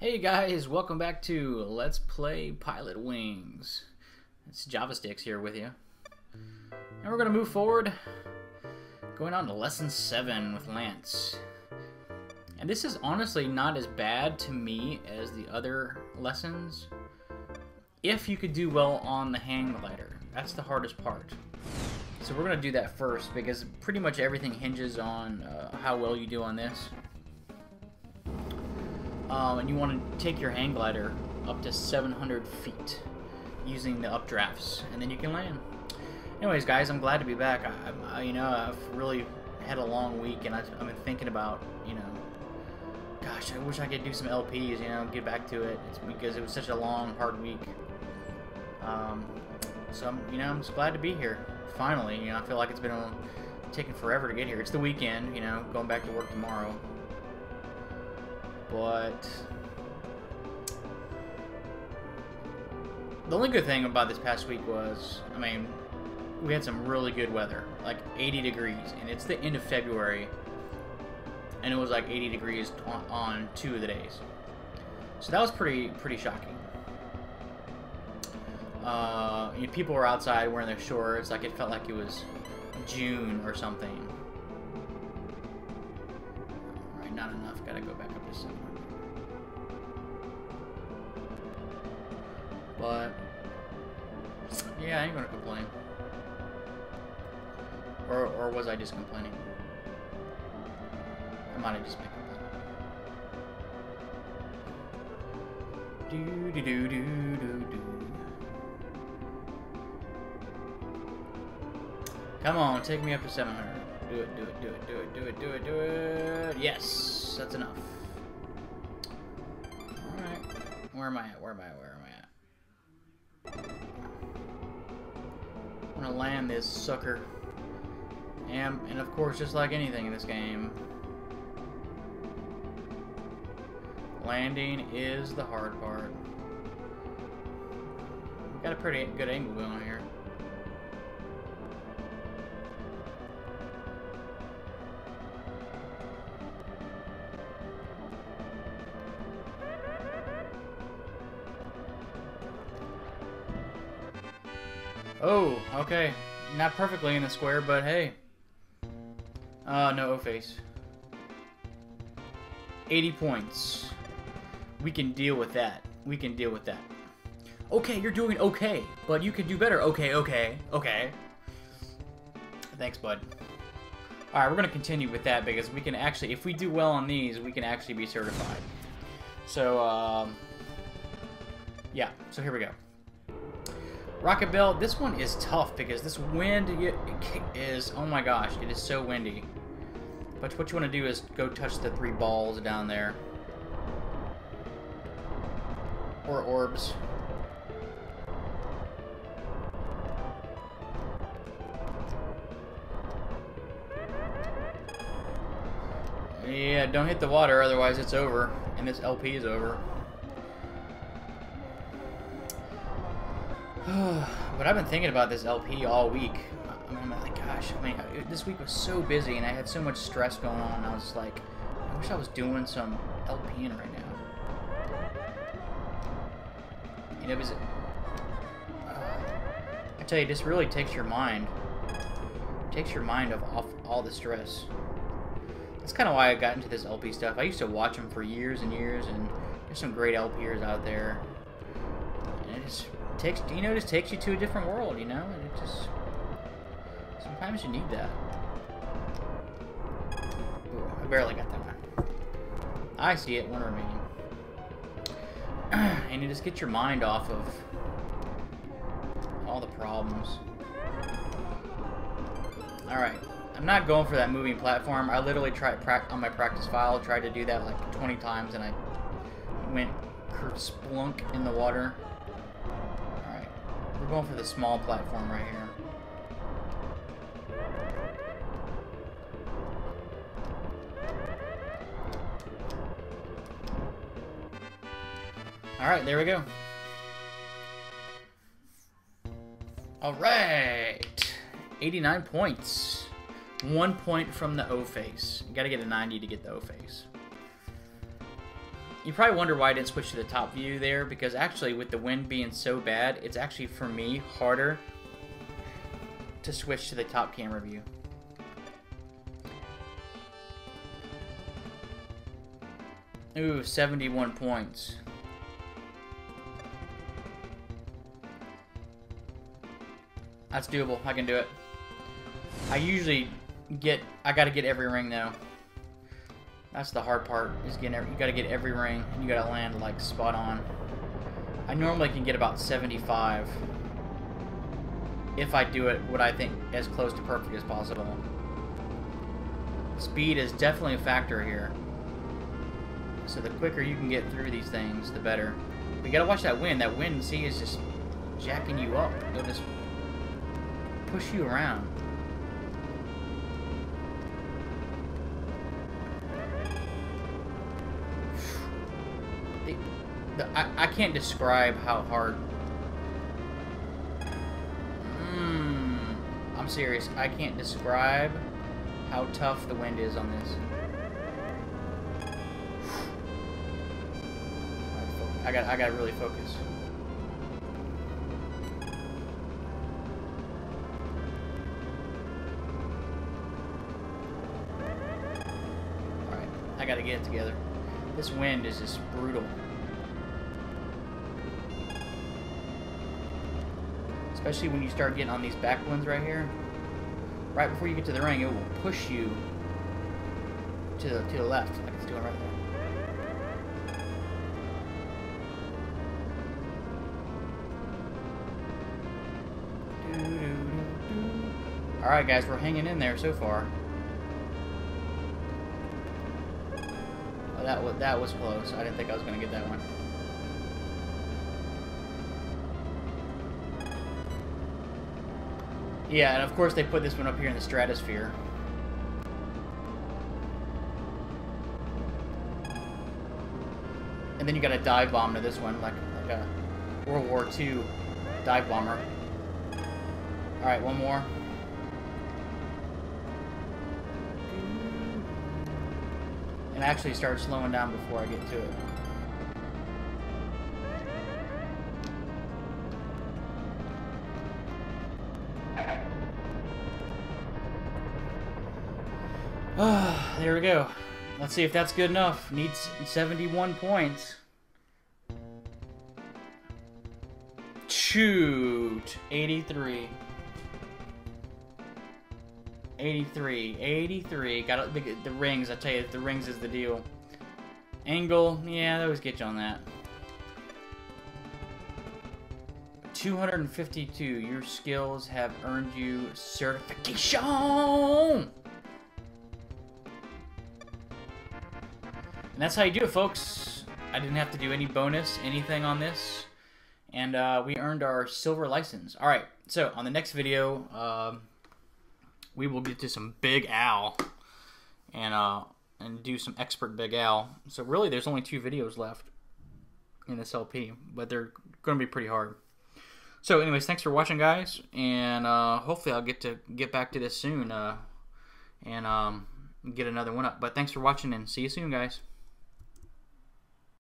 Hey guys, welcome back to Let's Play Pilotwings. It's JavaSticks here with you. And we're going to move forward, going on to Lesson 7 with Lance. And this is honestly not as bad to me as the other lessons, if you could do well on the hang glider. That's the hardest part. So we're going to do that first, because pretty much everything hinges on how well you do on this. And you want to take your hang glider up to 700 feet using the updrafts, and then you can land. Anyways, guys, I'm glad to be back. I've really had a long week, and I've been thinking about, gosh, I wish I could do some LPs, get back to it. It's because it was such a long, hard week. So I'm just glad to be here. Finally, I feel like it's been taking forever to get here. It's the weekend, going back to work tomorrow. But the only good thing about this past week was, we had some really good weather, like 80 degrees, and it's the end of February, and it was like 80 degrees on 2 of the days. So that was pretty shocking. People were outside wearing their shorts, like it felt like it was June or something. Alright, not enough, gotta go back up to 700. But yeah, I ain't gonna complain. Or was I just complaining? I might have just been complaining. Do. Come on, take me up to 700. Do it. Yes, that's enough. Alright. Where am I at? I'm gonna land this sucker. And of course, just like anything in this game, landing is the hard part. We've got a pretty good angle going here. Oh, okay. Not perfectly in the square, but hey. No O-face. 80 points. We can deal with that. Okay, you're doing okay, but you could do better. Okay. Thanks, bud. Alright, we're going to continue with that, because we can actually, if we do well on these, we can actually be certified. So, yeah, so here we go. Rocket Bell, this one is tough because this wind is, oh my gosh, it is so windy. But what you want to do is go touch the 3 balls down there. Or orbs. Yeah, don't hit the water, otherwise it's over. And this LP is over. But I've been thinking about this LP all week. I'm like, gosh, this week was so busy and I had so much stress going on. I was just like, I wish I was doing some LPing right now. Because I tell you, this really takes your mind. Off all the stress. That's kind of why I got into this LP stuff. I used to watch them for years and years, and there's some great LPers out there. And it just takes you to a different world, and it just, sometimes you need that. Ooh, I barely got that one. I see it, one remaining. And you just get your mind off of all the problems. Alright, I'm not going for that moving platform. I literally tried on my practice file, tried to do that like 20 times, and I went splunk in the water. We're going for the small platform right here. Alright, there we go. Alright. 89 points. 1 point from the O-face. You gotta get a 90 to get the O-face. You probably wonder why I didn't switch to the top view there, because actually with the wind being so bad, it's actually for me harder to switch to the top camera view. Ooh, 71 points. That's doable. I can do it. I usually I gotta get every ring though. That's the hard part, is you gotta get every ring, and you gotta land like spot on. I normally can get about 75 if I do it what I think as close to perfect as possible. Speed is definitely a factor here. So the quicker you can get through these things, the better. But you gotta watch that wind. That wind, see, is just jacking you up. It'll just push you around. I can't describe how hard. I'm serious. I can't describe how tough the wind is on this. I gotta really focus. Alright, I gotta get it together. This wind is just brutal. Especially when you start getting on these back ones right here. Right before you get to the ring, it will push you to the left, like it's doing right there. Alright guys, we're hanging in there so far. Oh, that was close. I didn't think I was going to get that one. Yeah, and of course they put this one up here in the stratosphere. And then you got a dive bomb to this one, like a World War II dive bomber. Alright, one more. And actually start slowing down before I get to it. There we go. Let's see if that's good enough. Needs 71 points. Shoot. 83. 83. 83. Got the rings. I tell you, the rings is the deal. Angle. Yeah, they always get you on that. 252. Your skills have earned you certification. And that's how you do it, folks. I didn't have to do any bonus, anything on this. And we earned our silver license. Alright, so on the next video, we will get to some Big Al. And do some expert Big Al. So really, there's only 2 videos left in this LP. But they're going to be pretty hard. So anyways, thanks for watching, guys. And hopefully I'll get back to this soon. And get another one up. But thanks for watching, and see you soon, guys.